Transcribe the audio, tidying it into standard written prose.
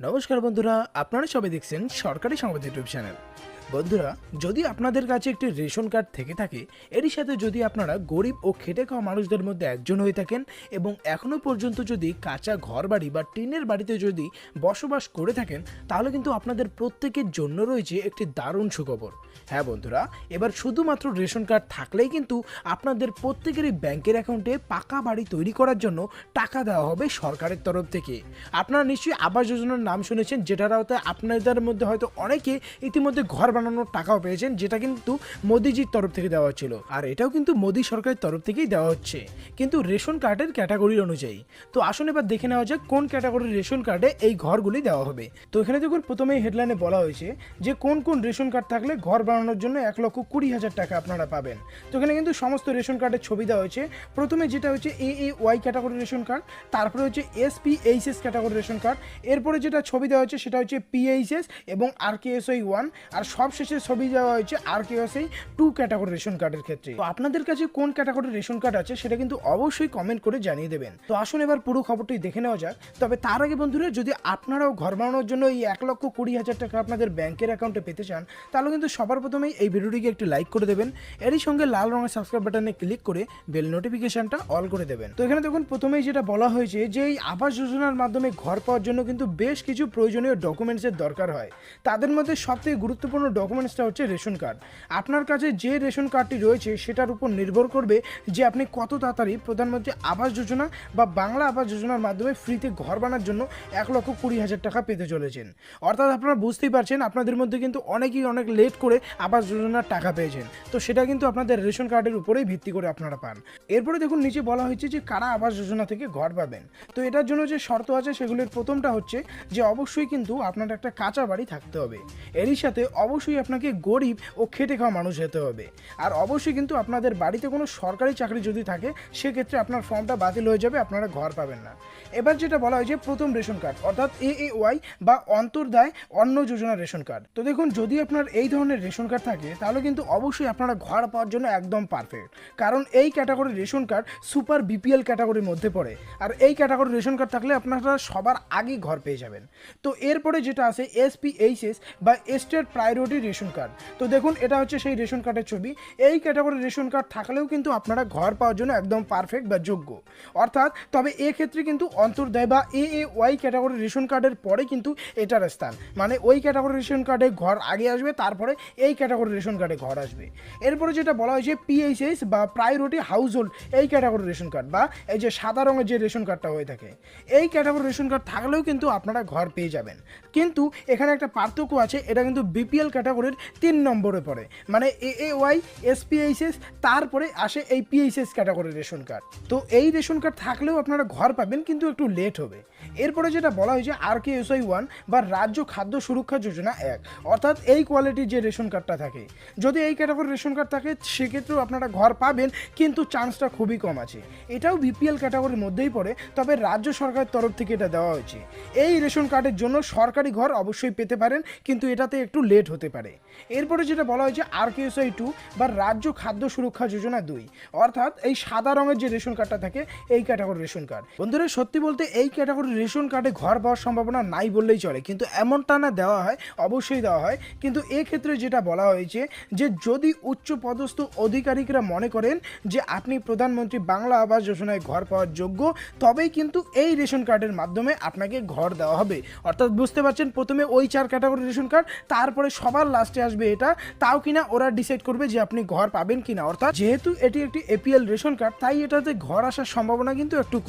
নমস্কার বন্ধুরা, আপনারা সবাই দেখছেন সরকারি সংবাদ ইউটিউব চ্যানেল। বন্ধুরা, যদি আপনাদের কাছে একটি রেশন কার্ড থেকে থাকে, এরই সাথে যদি আপনারা গরিব ও খেটে খাওয়া মানুষদের মধ্যে একজন হয়ে থাকেন এবং এখনও পর্যন্ত যদি কাঁচা ঘর বাড়ি বা টিনের বাড়িতে যদি বসবাস করে থাকেন, তাহলে কিন্তু আপনাদের প্রত্যেকের জন্য রয়েছে একটি দারুণ সুখবর। হ্যাঁ বন্ধুরা, এবার শুধুমাত্র রেশন কার্ড থাকলেই কিন্তু আপনাদের প্রত্যেকেরই ব্যাংকের অ্যাকাউন্টে পাকা বাড়ি তৈরি করার জন্য টাকা দেওয়া হবে সরকারের তরফ থেকে। আপনারা নিশ্চয়ই আবাস যোজনার নাম শুনেছেন, যেটার আওতায় আপনাদের মধ্যে হয়তো অনেকে ইতিমধ্যে ঘর বানানোর টাকাও পেয়েছেন, যেটা কিন্তু মোদিজির তরফ থেকে দেওয়া হচ্ছিল। আর এটাও কিন্তু মোদি সরকারের তরফ থেকেই দেওয়া হচ্ছে, কিন্তু রেশন কার্ডের ক্যাটাগরি অনুযায়ী। তো আসুন এবার দেখে নেওয়া যাক কোন ক্যাটাগরির রেশন কার্ডে এই ঘরগুলি দেওয়া হবে। তো এখানে দেখুন প্রথমেই হেডলাইনে বলা হয়েছে যে কোন কোন রেশন কার্ড থাকলে ঘর বানানোর জন্য 1,20,000 টাকা আপনারা পাবেন। তো এখানে কিন্তু সমস্ত রেশন কার্ডের ছবি দেওয়া হয়েছে। প্রথমে যেটা হচ্ছে AAY ক্যাটাগরি রেশন কার্ড, তারপরে হচ্ছে SPHS ক্যাটাগরি রেশন কার্ড, এরপরে যেটা ছবি দেওয়া হচ্ছে সেটা হচ্ছে PHS এবং RKSI 1, আর সবশেষে ছবি দেওয়া হয়েছে RKSI 2 ক্যাটাগরি রেশন কার্ডের ক্ষেত্রে। তো আপনাদের কাছে কোন ক্যাটাগরির রেশন কার্ড আছে সেটা কিন্তু অবশ্যই কমেন্ট করে জানিয়ে দেবেন। তো আসুন এবার পুরো খবরটি দেখে নেওয়া যাক। তবে তার আগে বন্ধুরা, যদি আপনারাও ঘর বানানোর জন্য এই 1,20,000 টাকা আপনাদের ব্যাংকের অ্যাকাউন্টে পেতে চান, তাহলে কিন্তু সবার প্রথমেই এই ভিডিওটিকে একটি লাইক করে দেবেন। এরই সঙ্গে লাল রঙের সাবস্ক্রাইব বাটনে ক্লিক করে বেল নোটিফিকেশনটা অল করে দেবেন। তো এখানে দেখুন প্রথমেই যেটা বলা হয়েছে যে এই আবাস যোজনার মাধ্যমে ঘর পাওয়ার জন্য কিন্তু বেশ কিছু প্রয়োজনীয় ডকুমেন্টসের দরকার হয়। তাদের মধ্যে সবথেকে গুরুত্বপূর্ণ ডকুমেন্টসটা হচ্ছে রেশন কার্ড। আপনার কাছে যে রেশন কার্ডটি রয়েছে সেটার উপর নির্ভর করবে যে আপনি কত তাড়াতাড়ি প্রধানমন্ত্রী আবাস যোজনা বা বাংলা আবাস যোজনার মাধ্যমে ফ্রিতে ঘর বানার জন্য 1,20,000 টাকা পেতে চলেছেন। অর্থাৎ আপনারা বুঝতেই পারছেন, আপনাদের মধ্যে কিন্তু অনেকেই অনেক লেট করে আবাস যোজনার টাকা পেয়েছেন। তো সেটা কিন্তু আপনাদের রেশন কার্ডের উপরেই ভিত্তি করে আপনারা পান। এরপরে দেখুন নিচে বলা হয়েছে যে কারা আবাস যোজনা থেকে ঘর পাবেন। তো এটার জন্য যে শর্ত আছে সেগুলির প্রথমটা হচ্ছে যে অবশ্যই কিন্তু আপনার একটা কাঁচা বাড়ি থাকতে হবে। এরই সাথে অবশ্যই আপনাকে গরিব ও খেটে খাওয়া মানুষ হতে হবে। আর অবশ্যই কিন্তু আপনাদের বাড়িতে কোনো সরকারি চাকরি যদি থাকে সেক্ষেত্রে আপনার ফর্মটা বাতিল হয়ে যাবে, আপনারা ঘর পাবেন না। এবার যেটা বলা হয়েছে প্রথম রেশন কার্ড, অর্থাৎ AAY বা অন্তর্দায় অন্ন যোজনা রেশন কার্ড। তো দেখুন, যদি আপনার এই ধরনের রেশন কার্ড থাকে তাহলে কিন্তু অবশ্যই আপনারা ঘর পাওয়ার জন্য একদম পারফেক্ট, কারণ এই ক্যাটাগরির রেশন কার্ড সুপার BPL ক্যাটাগরির মধ্যে পড়ে। আর এই ক্যাটাগরির রেশন কার্ড থাকলে আপনারা সবার আগে ঘর পেয়ে যাবেন। তো এরপরে যেটা আছে SPHS বা স্টেট প্রায়োরিটি রেশন কার্ড। তো দেখুন, এটা হচ্ছে সেই রেশন কার্ডের ছবি। এই ক্যাটাগরির রেশন কার্ড থাকলেও কিন্তু আপনারা ঘর পাওয়ার জন্য একদম পারফেক্ট বা যোগ্য। অর্থাৎ তবে এক্ষেত্রে কিন্তু অন্তর্দায় বা AAY ক্যাটাগরির রেশন কার্ডের পরে কিন্তু এটার স্থান, মানে ওই ক্যাটাগরির রেশন কার্ডে ঘর আগে আসবে, তারপরে এই ক্যাটাগরির রেশন কার্ডে ঘর আসবে। এরপরে যেটা বলা হয়েছে PHS বা প্রায়োরিটি হাউস হোল্ড, এই ক্যাটাগরির রেশন কার্ড বা এই যে সাদা রঙের যে রেশন কার্ডটা হয়ে থাকে, এই ক্যাটাগরির রেশন কার্ড থাকলেও কিন্তু আপনারা ঘর পেয়ে যাবেন। কিন্তু এখানে একটা পার্থক্য আছে, এটা কিন্তু BPL ক্যাটাগরির 3 নম্বরে পড়ে, মানে AAY SPHS তারপরে আসে এই PHS ক্যাটাগরির রেশন কার্ড। তো এই রেশন কার্ড থাকলেও আপনারা ঘর পাবেন, কিন্তু একটু লেট হবে। এরপরে যেটা বলা হয়েছে RKSI 1 বা রাজ্য খাদ্য সুরক্ষা যোজনা 1, অর্থাৎ এই কোয়ালিটির যে রেশন কার্ডটা থাকে, যদি এই ক্যাটাগরির রেশন কার্ড থাকে সেক্ষেত্রেও আপনারা ঘর পাবেন, কিন্তু চান্সটা খুবই কম আছে। এটাও BPL ক্যাটাগরির মধ্যেই পড়ে, তবে রাজ্য সরকারের তরফ থেকে এটা দেওয়া হয়েছে। এই রেশন কার্ডের জন্য সরকারি ঘর অবশ্যই পেতে পারেন, কিন্তু এটাতে একটু লেট হতে পারে। এরপরে যেটা বলা হয়েছে RKSI 2 বা রাজ্য খাদ্য সুরক্ষা যোজনা 2, অর্থাৎ এই সাদা রঙের যে রেশন কার্ডটা থাকে এই ক্যাটাগরির রেশন কার্ড। বন্ধুরা, সত্যি বলতে এই ক্যাটাগরির রেশন কার্ডে ঘর পাওয়ার সম্ভাবনা নাই বললেই চলে, কিন্তু এমনটা না দেওয়া হয়, অবশ্যই দেওয়া হয়। কিন্তু এক্ষেত্রে যেটা বলা হয়েছে যে যদি উচ্চ পদস্থ আধিকারিকরা মনে করেন যে আপনি প্রধানমন্ত্রী বাংলা আবাস যোজনায় ঘর পাওয়ার যোগ্য, তবেই কিন্তু এই রেশন কার্ডের মাধ্যমে আপনাকে ঘর দেওয়া হবে। অর্থাৎ বুঝতে পারছেন, প্রথমে ওই 4 ক্যাটাগরির রেশন কার্ড, তারপরে সবার লাস্টে আসবে এটা। তাও কিনা ওরা ডিসাইড করবে যে আপনি ঘর পাবেন কিনা। অর্থাৎ যেহেতু এটি একটি APL রেশন কার্ড, তাই এটাতে ঘর আসার সম্ভাবনা কিন্তু একটু